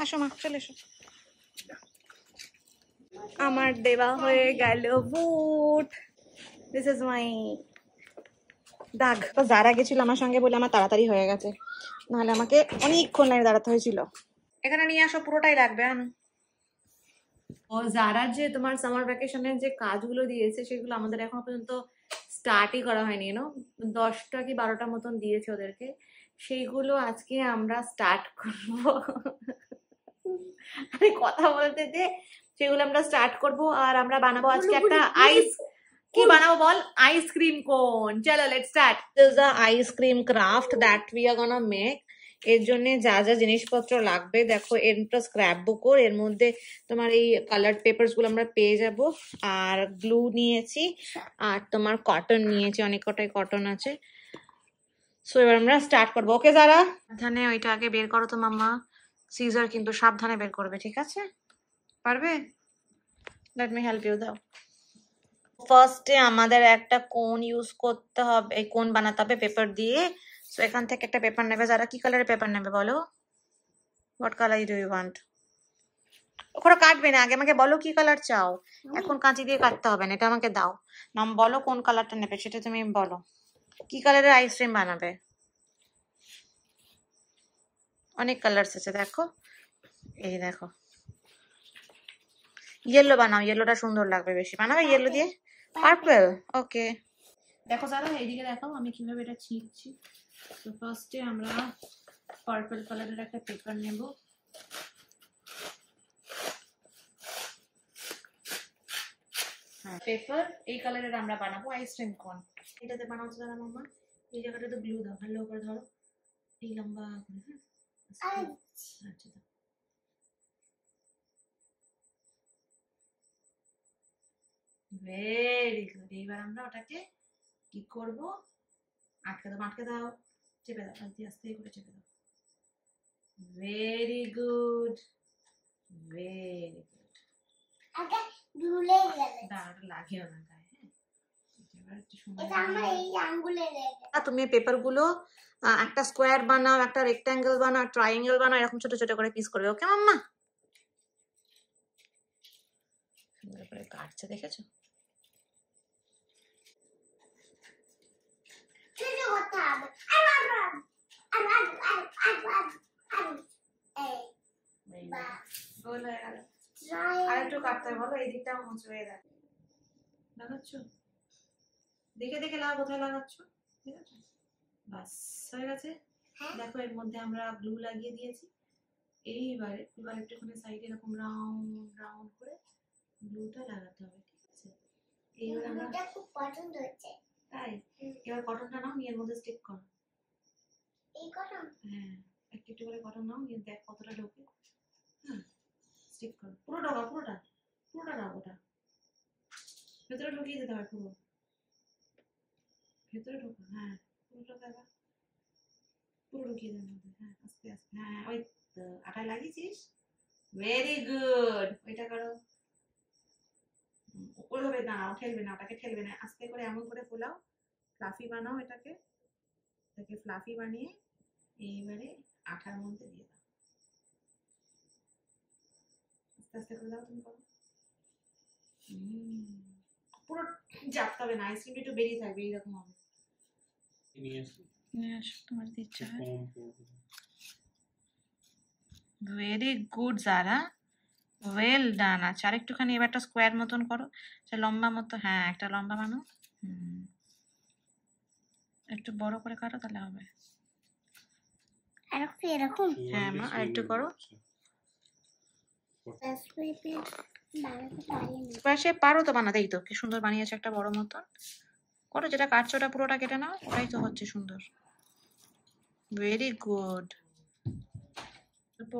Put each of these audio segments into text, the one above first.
আসো মা, চলে এসো। আমার দেওয়া হয়ে গেল বুট। দিস ইজ মাই দাগ। যারা গেছিল আমার সঙ্গে বলে আমার তাড়াতাড়ি হয়ে গেছে, নাহলে আমাকে অনেকক্ষণ লাইনে দাঁড়াতে হয়েছিল। এখানে নিয়ে আসো, পুরোটাই লাগবে। ও যারা যে তোমার সামার ভ্যাকেশনের যে কাজগুলো দিয়েছে সেগুলো আমাদের এখনো পর্যন্ত স্টার্টই করা হয়নি, 10টা কি 12টা মতন দিয়েছে ওদেরকে, সেইগুলো আজকে আমরা স্টার্ট করবো। আরে কথা বলতে দে। সেগুলো আমরা স্টার্ট করব আর আমরা বানাবো আজকে একটা আইস। কি বানাবো বল? Ice cream cone. চলো let's start. This is the ice cream craft that we are gonna make. এর জন্য যা যা জিনিসপত্র লাগবে দেখো, এরটা স্ক্র্যাপ বুকও, এর মধ্যে তোমার এই কালার পেপারস গুলো আমরা পেয়ে যাব, আর গ্লু নিয়েছি, আর তোমার কটন নিয়েছি, অনেক কটাই কটন আছে। সো এবার আমরা স্টার্ট করবো। ওকে যারা, সাবধানে ওইটা আগে বের করো তো মাম্মা। সিজার কিন্তু সাবধানে বের করবে, ঠিক আছে? পারবে? Let me help you. দাও। ফার্স্টে আমাদের একটা কোন ইউজ করতে হবে, এই কোন বানাতে হবে পেপার দিয়ে। সো এখান থেকে একটা পেপার নেবে। যারা কি কালারের পেপার নেবে বলো? What colour do you want? ওখানে কাটবে না, আগে আমাকে বলো কি কালার চাও। এখন কাঁচি দিয়ে কাটতে হবে না, এটা আমাকে দাও। নাম বলো কোন কালারটা নেবে, সেটা তুমি বলো। কি কালারের আইসক্রিম বানাবে? অনেক কালার আছে দেখো, এই দেখো। ইয়েলো বানাও, ইয়েলোটা সুন্দর লাগবে বেশি। বানাবে ইয়েলো দিয়ে? পার্পল, ওকে। দেখো যারা, এইদিকে দেখাও আমি কিভাবে এটা ছিঁড়ছি। তো ফার্স্টে আমরা পার্পল কালারের একটা পেপার নেব। হ্যাঁ, পেপার এই কালারের আমরা বানাবো আইসক্রিম কোন। এটাতে বানাবো যারা মামা, এই জায়গাটাতে গ্লু দাও, ভালো করে ধরো, এই লম্বা করে। হ্যাঁ আচ্ছা, ভেরি গুড। এইবার আমরা ওটাকে কি করব? আটকে দাও, আটকে দাও, চেপে দাও, আস্তে আস্তে করে চেপে দাও। Very good, very good. আগে ধুলে গেলে দাঁড়াটা লাগিও না গায়ে। হ্যাঁ, এবার একটু সময় এটা আমার এই আঙ্গুলে লেগে। তুমি পেপার গুলো একটা স্কোয়ার বানাও, একটা রেক্ট্যাঙ্গেল বানাও, ট্রায়াঙ্গেল বানাও, এরকম ছোট ছোট করে পিস করবে। ওকে মাম্মা? সুন্দর করে কাটছে, দেখেছো? আরেকটু কাটতে হবে, বলো এই দিকটাও মুছে হয়ে যাবে। লাগাচ্ছ দেখে দেখে লাগা, কোথায় লাগাচ্ছ? ঠিক আছে, বাস হয়ে গেছে। দেখো এর মধ্যে আমরা গ্লু লাগিয়ে দিয়েছি। এইবারে এবার একটুখানি সাইডে এরকম রাউন্ড রাউন্ড করে গ্লুটা লাগাতে হবে, ঠিক আছে? এইবার আমরা খুব পছন্দ হচ্ছে তাই। এবার কটনটা নাও, নিয়ে এর মধ্যে স্টিক করো। এই কটন? হ্যাঁ, একটু একটু করে কটন নাও, নিয়ে দেখ কতটা ঢোকে। হ্যাঁ, স্টিক করো। পুরো ঢোকা, পুরোটা পুরোটা দাও, ওটা ভেতরে ঢুকিয়ে দিতে হবে, পুরো ভেতরে ঢোকা। হ্যাঁ, পুরো ঢোকা, পুরো ঢুকিয়ে দেওয়ার মধ্যে। হ্যাঁ, আস্তে আস্তে। হ্যাঁ, ওই তো আটায় লাগিয়েছিস। Very good. ওইটা করো। ওইভাবে না, ঠেলবে না, ওটাকে ঠেলবে না, আস্তে করে এমন করে ফোলাও, ফ্লাফি বানাও এটাকে। এটাকে ফ্লাফি বানিয়ে এইবারে আঠার মধ্যে দিয়ে দাও। আস্তে আস্তে করে দাও, তুমি করো। পুরো চাপতে হবে না, আইসক্রিমটা একটু বেরিয়ে থাকবে, এইরকম হবে। তোমার ইচ্ছা হয়। ভেরি গুড যারা, ওয়েল ডান। আচ্ছা, আর একটুখানি এবার একটা স্কোয়ার মতন করো, লম্বা মতো। হ্যাঁ, একটা লম্বা বানাও। একটু বড় করে কাটো, তাহলে হবে। এরকম? হ্যাঁ মা, আর একটু করো। সে পারো তো বানাতে, এই তো কি সুন্দর বানিয়েছে একটা বড় মতন। করো, যেটা কাটছো ওটা পুরোটা কেটে নাও, ওটাই তো হচ্ছে সুন্দর। Very good.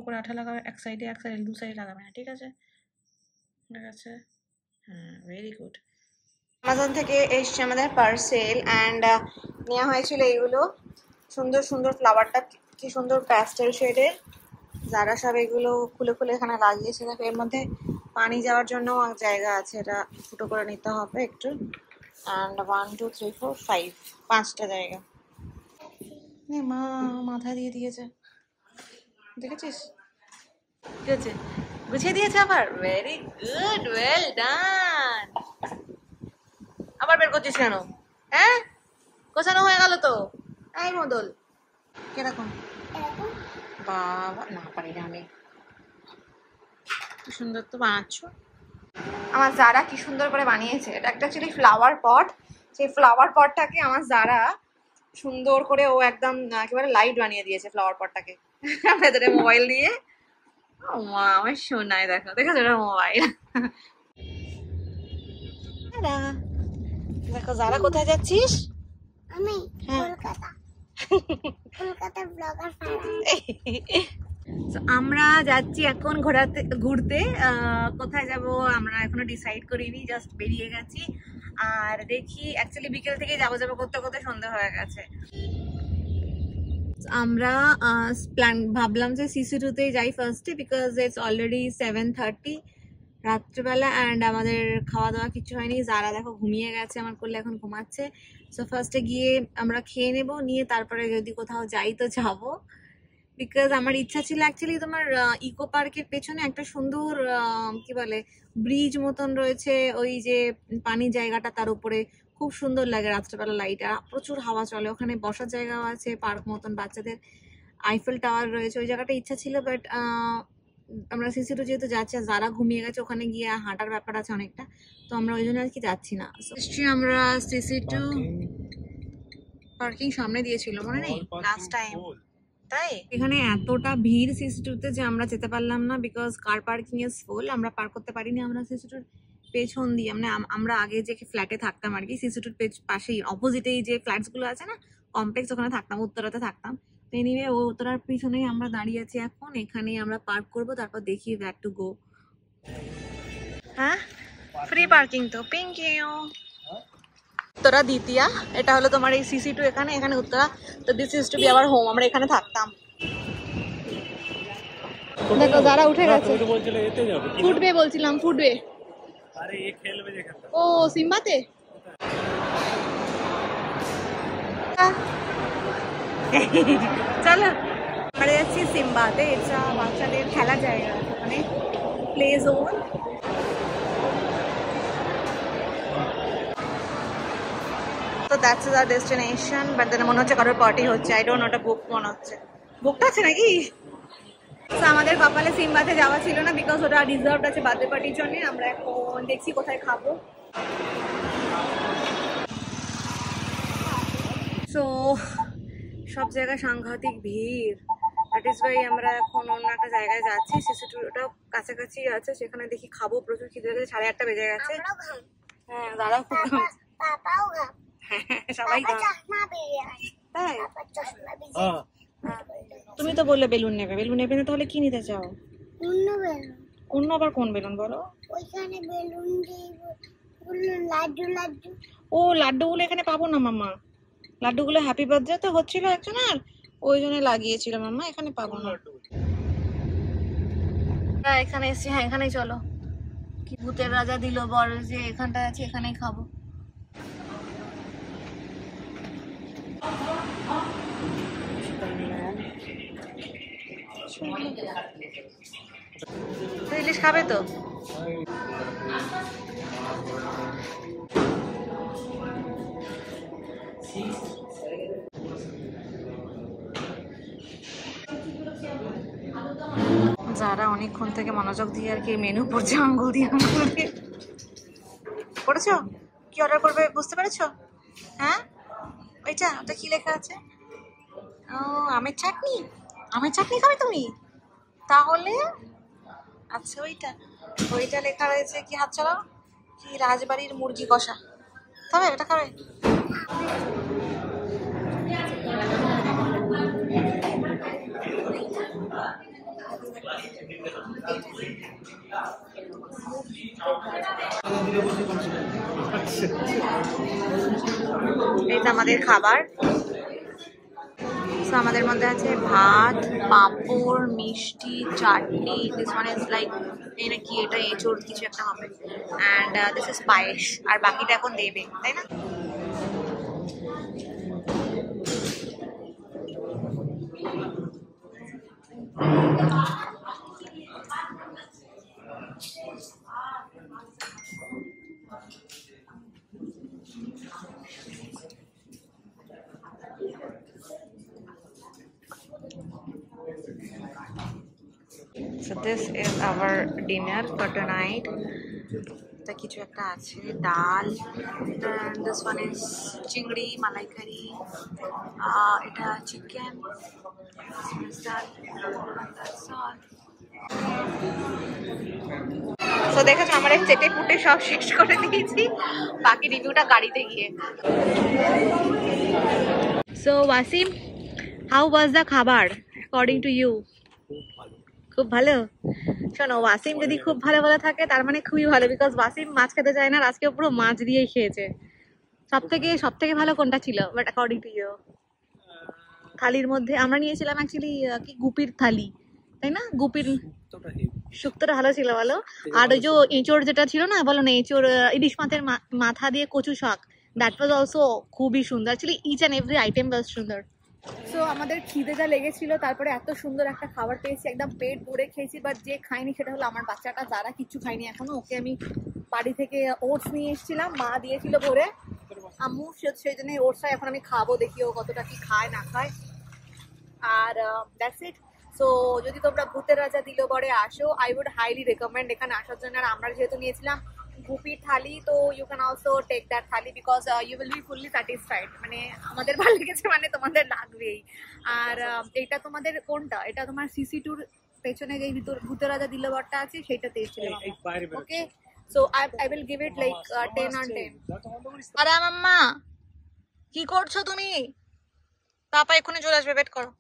করে আঠা লাগাবে এক সাইডে, এক সাইডে, দু সাইডে লাগাবে না, ঠিক আছে? ঠিক আছে, হ্যাঁ, ভেরি গুড। অ্যামাজন থেকে এসছে আমাদের পার্সেল, অ্যান্ড নেওয়া হয়েছিল এইগুলো। সুন্দর সুন্দর ফ্লাওয়ারটা কি সুন্দর প্যাস্টেল শেডের। যারা সব এগুলো খুলে খুলে এখানে লাগিয়েছে। দেখো এর মধ্যে পানি যাওয়ার জন্য জায়গা আছে, এটা ফুটো করে নিতে হবে একটু। অ্যান্ড 1 2 3 4 5, 5টা জায়গা। মা মাথা দিয়ে দিয়েছে, দেখেছিস? ঠিক আছে, গুছিয়ে দিয়েছে আবার। Very good, well done. আবার বের করছিস কেন? হ্যাঁ, গোছানো হয়ে গেল তো। এই মদল, কিরকম? বাবা, না পারি না আমি। কি সুন্দর তো বানাচ্ছ। আমার যারা কি সুন্দর করে বানিয়েছে। এটা একটা অ্যাকচুয়ালি ফ্লাওয়ার পট। সেই ফ্লাওয়ার পটটাকে আমার যারা সুন্দর করে ও একদম একেবারে লাইট বানিয়ে দিয়েছে ফ্লাওয়ার পটটাকে ভেতরে মোবাইল দিয়ে। ও মা, আমার শোনায়, দেখো দেখো এটা মোবাইল। দেখো যারা কোথায় যাচ্ছিস? আমি কলকাতা। কলকাতা ব্লগার আমরা যাচ্ছি এখন ঘুরতে। কোথায় যাব আমরা এখনো ডিসাইড করিনি, জাস্ট বেরিয়ে গেছি। আর দেখি, অ্যাকচুয়ালি বিকেল থেকে যাবো করতে করতে সন্ধ্যা হয়ে গেছে। আমরা ভাবলাম যে সিসি2-তেই যাই ফার্স্টে, বিকজ ইটস অলরেডি 7:30 রাত্রেবেলা অ্যান্ড আমাদের খাওয়া দাওয়া কিছু হয়নি। যারা দেখো ঘুমিয়ে গেছে, আমার করলে এখন ঘুমাচ্ছে। সো ফার্স্টে গিয়ে আমরা খেয়ে নেব, নিয়ে তারপরে যদি কোথাও যাই তো যাবো। বিকজ আমার ইচ্ছা ছিল অ্যাকচুয়ালি তোমার ইকো পার্কের পেছনে একটা সুন্দর কি বলে ব্রিজ মতন রয়েছে, ওই যে পানির জায়গাটা, তার উপরে খুব সুন্দর লাগে রাত্রেবেলা লাইট, আর প্রচুর হাওয়া চলে। ওখানে বসার জায়গাও আছে, পার্ক মতন বাচ্চাদের, আইফেল টাওয়ার রয়েছে। ওই জায়গাটা ইচ্ছা ছিল, বাট আমরা সিসি2 যেহেতু যাচ্ছি, যারা ঘুমিয়ে গেছে, ওখানে গিয়ে হাঁটার ব্যাপার আছে অনেকটা, তো আমরা ওই জন্য আর কি যাচ্ছি না। আমরা সিসি2 পার্কিং সামনে দিয়েছিল, মনে নেই লাস্ট টাইম? তাই এখানে এতটা ভিড় সিসি2-তে যে আমরা যেতে পারলাম না, because car parking is full. আমরা পার্ক করতে পারিনি। আমরা সিসি2-র পেছন দিয়ে, মানে আমরা আগে যে ফ্ল্যাটে থাকতাম আর কি, সিসি2-র পাশেই অপোজিটেই যে ফ্ল্যাটসগুলো আছে না, কমপ্লেক্স, ওখানে থাকতাম, উত্তরাতে থাকতাম। তো এনিওয়ে ও উত্তরার পিছনেই আমরা দাঁড়িয়ে আছি এখন। এখানেই আমরা পার্ক করব, তারপর দেখি ওয়্যার টু গো। হ্যাঁ, ফ্রি পার্কিং তো। Thank you. উত্তরা দ্বিতীয়া, এটা হলো তোমার এই সিসি2 এখানে, এখানে উত্তরা। তো this is to be our home. আমরা এখানে থাকতাম। দেখো যারা উঠে গেছে। ফুটবে বলছিলাম, ফুটবে। আরে এ খেলবে যেখানে। ও সিম্বাতে। চলো, আমরা যাচ্ছি সিম্বাতে। এটা বাচ্চাদের খেলার জায়গা, মানে প্লে জোন। তো that's our destination. But then মনে হচ্ছে কারোর পার্টি হচ্ছে। আই ডোন্ট নো, ওটা বুক মনে হচ্ছে। বুকটা আছে নাকি? আমাদের কপালে সিম্বাতে যাওয়া ছিল না, বিকজ ওটা রিজার্ভড আছে বার্থডে পার্টির জন্য। আমরা এখন দেখছি কোথায় খাবো। সো সব জায়গায় সাংঘাতিক ভিড়। দ্যাট ইজ ওয়াই আমরা এখন অন্য একটা জায়গায় যাচ্ছি। সিসি2 ওটাও কাছাকাছি আছে, সেখানে দেখি খাবো। প্রচুর খিদে লেগেছে, 8:30 বেজে গেছে। হ্যাঁ, দাঁড়াও, সবাই তাই। তুমি তো বললে বেলুন নেবে। বেলুন নেবে না, তাহলে কি নিতে চাও? অন্য আবার কোন বেলুন বলো? ওইখানে বেলুন লাড্ডু। ও লাড্ডুগুলো এখানে পাবো না মাম্মা। লাড্ডুগুলো হ্যাপি বার্থডে তো হচ্ছিল একজনের, ওই জন্য লাগিয়েছিল মাম্মা। এখানে পাবো না। এখানে এসছি। হ্যাঁ, এখানেই চলো। কি ভূতের রাজা দিল বল যে এখানটায় আছে, এখানেই খাবো। ইলিশ খাবে তো? যারা অনেকক্ষণ থেকে মনোযোগ দিয়ে আর কি মেনু পড়ছে, আঙ্গুল দিয়ে পড়েছ। কি অর্ডার করবে বুঝতে পেরেছো? হ্যাঁ, ওটা কি লেখা আছে? ও, আমের চাটনি। আমের চাটনি খাবে তুমি? তাহলে আচ্ছা, ওইটা লেখা রয়েছে কি, হাত চালাও, কি রাজবাড়ির মুরগি কষা খাবে? এটা খাবে? এটা আমাদের খাবার। আমাদের মধ্যে আছে ভাত, পাঁপড়, মিষ্টি, চাটনি। দিস ওয়ান ইজ লাইক এটা কি, এটা এঁচোড় কিছু একটা হবে। অ্যান্ড দিস ইজ পায়েস। আর বাকিটা এখন দেবে, তাই না? So this is our dinner for tonight. তা কিছু একটা আছে, ডাল, and this one is চিংড়ি মালাইকারি, এটা চিকেন, ডাল, that's all. So দেখেছো আমরা চেটে পুটে সব শেষ করে দিয়েছি, বাকি রিভিউটা গাড়িতে গিয়ে। So Wasim, how was the খাবার according to you? খুব ভালো। শোনো, ওয়াসিম যদি খুব ভালো বলে থাকে তার মানে খুবই ভালো, বিকজ ওয়াসিম মাছ খেতে চায় না, আজকে পুরো মাছ দিয়েই খেয়েছে। সব থেকে ভালো কোনটা ছিল বাট অ্যাকর্ডিং টু ইউ? থালির মধ্যে আমরা নিয়েছিলাম অ্যাকচুয়ালি কি গুপির থালি, তাই না? গুপির শুক্তোটা ভালো ছিল বলো। আর ওই যে এঁচোড় যেটা ছিল না, বলো না, এঁচোড় ইলিশ মাছের মাথা দিয়ে কচু শাক, দ্যাট ওয়াজ অলসো খুবই সুন্দর। Actually each and every item was সুন্দর। সো আমাদের খিদে যা লেগেছিল, তারপরে এত সুন্দর একটা খাবার পেয়েছি, একদম পেট ভরে খেয়েছি। বাট যে খাইনি সেটা হলো আমার বাচ্চাটা, যারা কিচ্ছু খাইনি এখনো। ওকে আমি বাড়ি থেকে ওটস নিয়ে এসেছিলাম, মা দিয়েছিল ভরে আম্মু, সেই জন্য ওটসটা এখন আমি খাবো, দেখি ও কতটা কি খায় না খায়। আর দ্যাটস ইট। সো যদি তোমরা ভূতের রাজা দিলবরে আসো, আই উড হাইলি রেকমেন্ড এখানে আসার জন্য। আর আমরা যেহেতু নিয়েছিলাম গুপির থালি, তো you can also take that thali, because you will be fully satisfied. মানে আমাদের ভালো লেগেছে, মানে তোমাদের লাগবেই। আর এটা তোমাদের কোনটা? এটা তোমার সিসি টুর পেছনে যে ভূতের রাজা দিলবরটা আছে সেইটাতে এসেছিল। Okay, so I will give it like 10 on 10। আরে মাম্মা কি করছো তুমি? পাপা এক্ষুনি চলে আসবে, ওয়েট করো।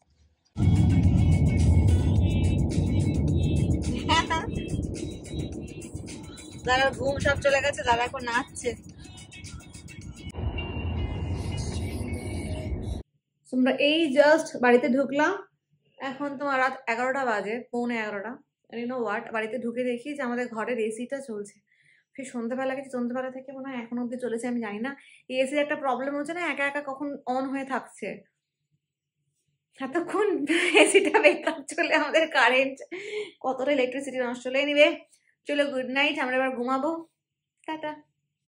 দাদার ঘুম সব চলে গেছে, দাদা এখন নাচছে। তোমরা এই জাস্ট বাড়িতে ঢুকলাম, এখন তোমার রাত 11টা বাজে, পৌনে 11টা। ইউ নো হোয়াট, বাড়িতে ঢুকে দেখি যে আমাদের ঘরের এসিটা চলছে। ফির সন্ধ্যাবেলা গেছি, সন্ধ্যাবেলা থেকে মনে হয় এখন অব্দি চলেছে, আমি জানি না। এই এসির একটা প্রবলেম হচ্ছে না, একা একা কখন অন হয়ে থাকছে। এতক্ষণ এসিটা বেকআপ চলে, আমাদের কারেন্ট কতটা ইলেকট্রিসিটি নষ্ট হলো। এনিওয়ে চলো, গুড নাইট, আমরা এবার ঘুমাবো, টাটা।